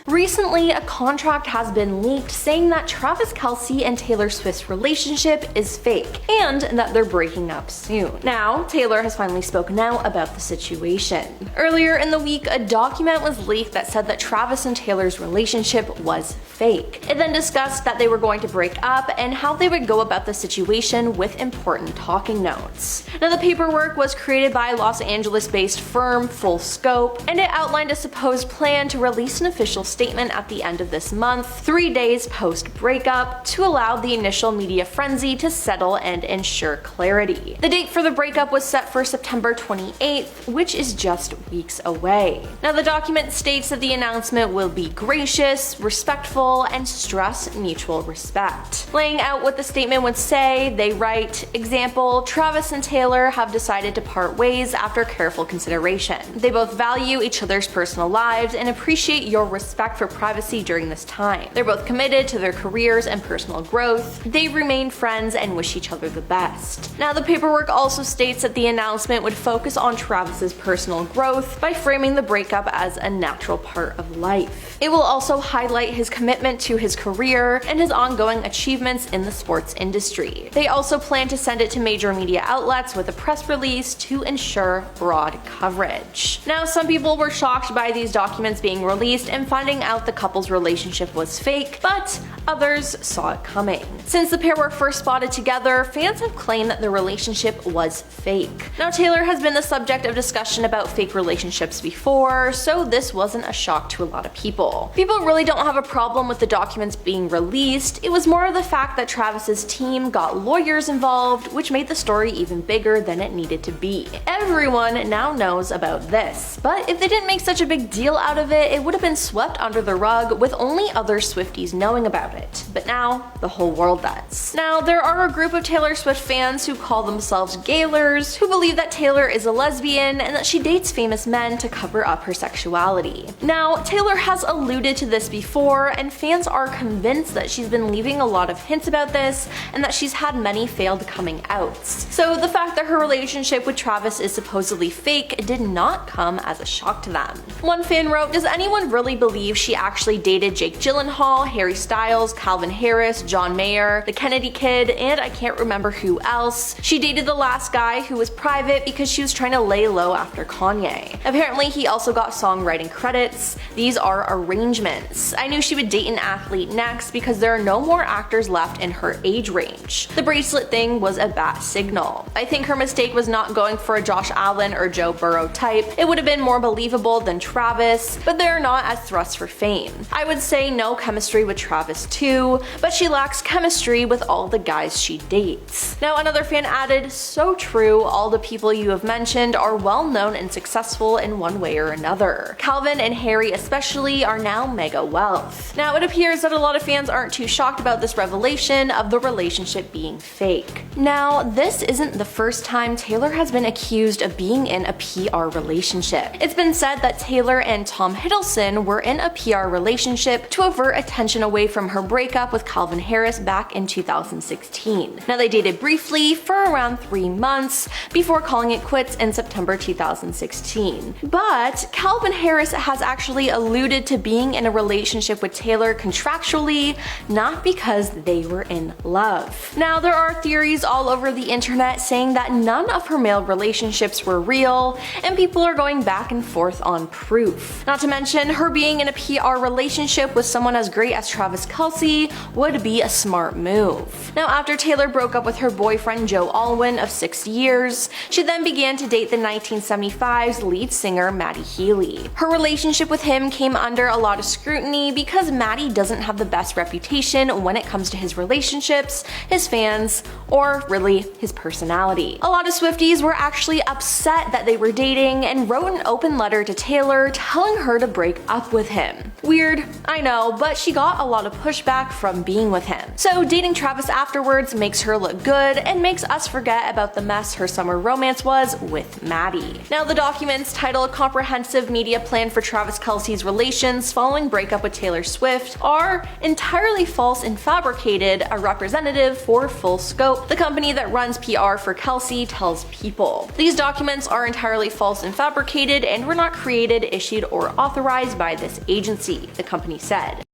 Recently, a contract has been leaked saying that Travis Kelce and Taylor Swift's relationship is fake and that they're breaking up soon. Now, Taylor has finally spoken out about the situation. Earlier in the week, a document was leaked that said that Travis and Taylor's relationship was fake. It then discussed that they were going to break up and how they would go about the situation with important talking notes. Now, the paperwork was created by Los Angeles-based firm Full Scope, and it outlined a supposed plan to release an official statement at the end of this month, 3 days post-breakup, to allow the initial media frenzy to settle and ensure clarity. The date for the breakup was set for September 28th, which is just weeks away. Now, the document states that the announcement will be gracious, respectful, and stress mutual respect. Laying out what the statement would say, they write, example, Travis and Taylor have decided to part ways after careful consideration. They both value each other's personal lives and appreciate your respect for privacy during this time. They're both committed to their careers and personal growth. They remain friends and wish each other the best. Now, the paperwork also states that the announcement would focus on Travis's personal growth by framing the breakup as a natural part of life. It will also highlight his commitment to his career and his ongoing achievements in the sports industry. They also plan to send it to major media outlets with a press release to ensure broad coverage. Now, some people were shocked by these documents being released and finding out the couple's relationship was fake, but others saw it coming. Since the pair were first spotted together, fans have claimed that their relationship was fake. Now, Taylor has been the subject of discussion about fake relationships before, so this wasn't a shock to a lot of people. People really don't have a problem with the documents being released. It was more of the fact that Travis's team got lawyers involved, which made the story even bigger than it needed to be. Everyone now knows about this, but if they didn't make such a big deal out of it, it would have been swept under the rug with only other Swifties knowing about it. But now, the whole world does. Now, there are a group of Taylor Swift fans who call themselves Gaylors, who believe that Taylor is a lesbian and that she dates famous men to cover up her sexuality. Now, Taylor has alluded to this before, and fans are convinced that she's been leaving a lot of hints about this and that she's had many failed coming outs. So the fact that her relationship with Travis is supposedly fake did not come as a shock to them. One fan wrote, "Does anyone really believe she actually dated Jake Gyllenhaal, Harry Styles, Calvin Harris, John Mayer, the Kennedy Kid, and I can't remember who else? She dated the last guy who was private because she was trying to lay low after Kanye. Apparently he also got songwriting credits. These are arrangements. I knew she would date an athlete next because there are no more actors left in her age range. The bracelet thing was a bat signal. I think her mistake was not going for a Josh Allen or Joe Burrow type. It would have been more believable than Travis, but they're not as thrust for fame. I would say no chemistry with Travis too, but she lacks chemistry with all the guys she dates." Now, another fan added, "So true, all the people you have mentioned are well known and successful in one way or another. Calvin and Harry especially are now mega wealth." Now, it appears that a lot of fans aren't too shocked about this revelation of the relationship being fake. Now, this isn't the first time Taylor has been accused of being in a PR relationship. It's been said that Taylor and Tom Hiddleston were in a PR relationship to avert attention away from her breakup with Calvin Harris back in 2016. Now, they dated briefly for around 3 months before calling it quits in September 2016. But Calvin Harris has actually alluded to being in a relationship with Taylor contractually, not because they were in love. Now, there are theories all over the internet saying that none of her male relationships were real, and people are going back and forth on proof. Not to mention, her being in a PR relationship with someone as great as Travis Kelce would be a smart move. Now, after Taylor broke up with her boyfriend Joe Alwyn of 6 years, she then began to date the 1975's lead singer Matty Healy. Her relationship with him came under a lot of scrutiny because Matty doesn't have the best reputation when it comes to his relationships, his fans, or really his personality. A lot of Swifties were actually upset that they were dating and wrote an open letter to Taylor telling her to break up with him. him. Weird, I know, but she got a lot of pushback from being with him. So dating Travis afterwards makes her look good and makes us forget about the mess her summer romance was with Maddie. Now the documents, titled A Comprehensive Media Plan for Travis Kelce's Relations Following Breakup with Taylor Swift, are entirely false and fabricated, a representative for Full Scope, the company that runs PR for Kelce, tells People. These documents are entirely false and fabricated and were not created, issued, or authorized by this agency, the company said.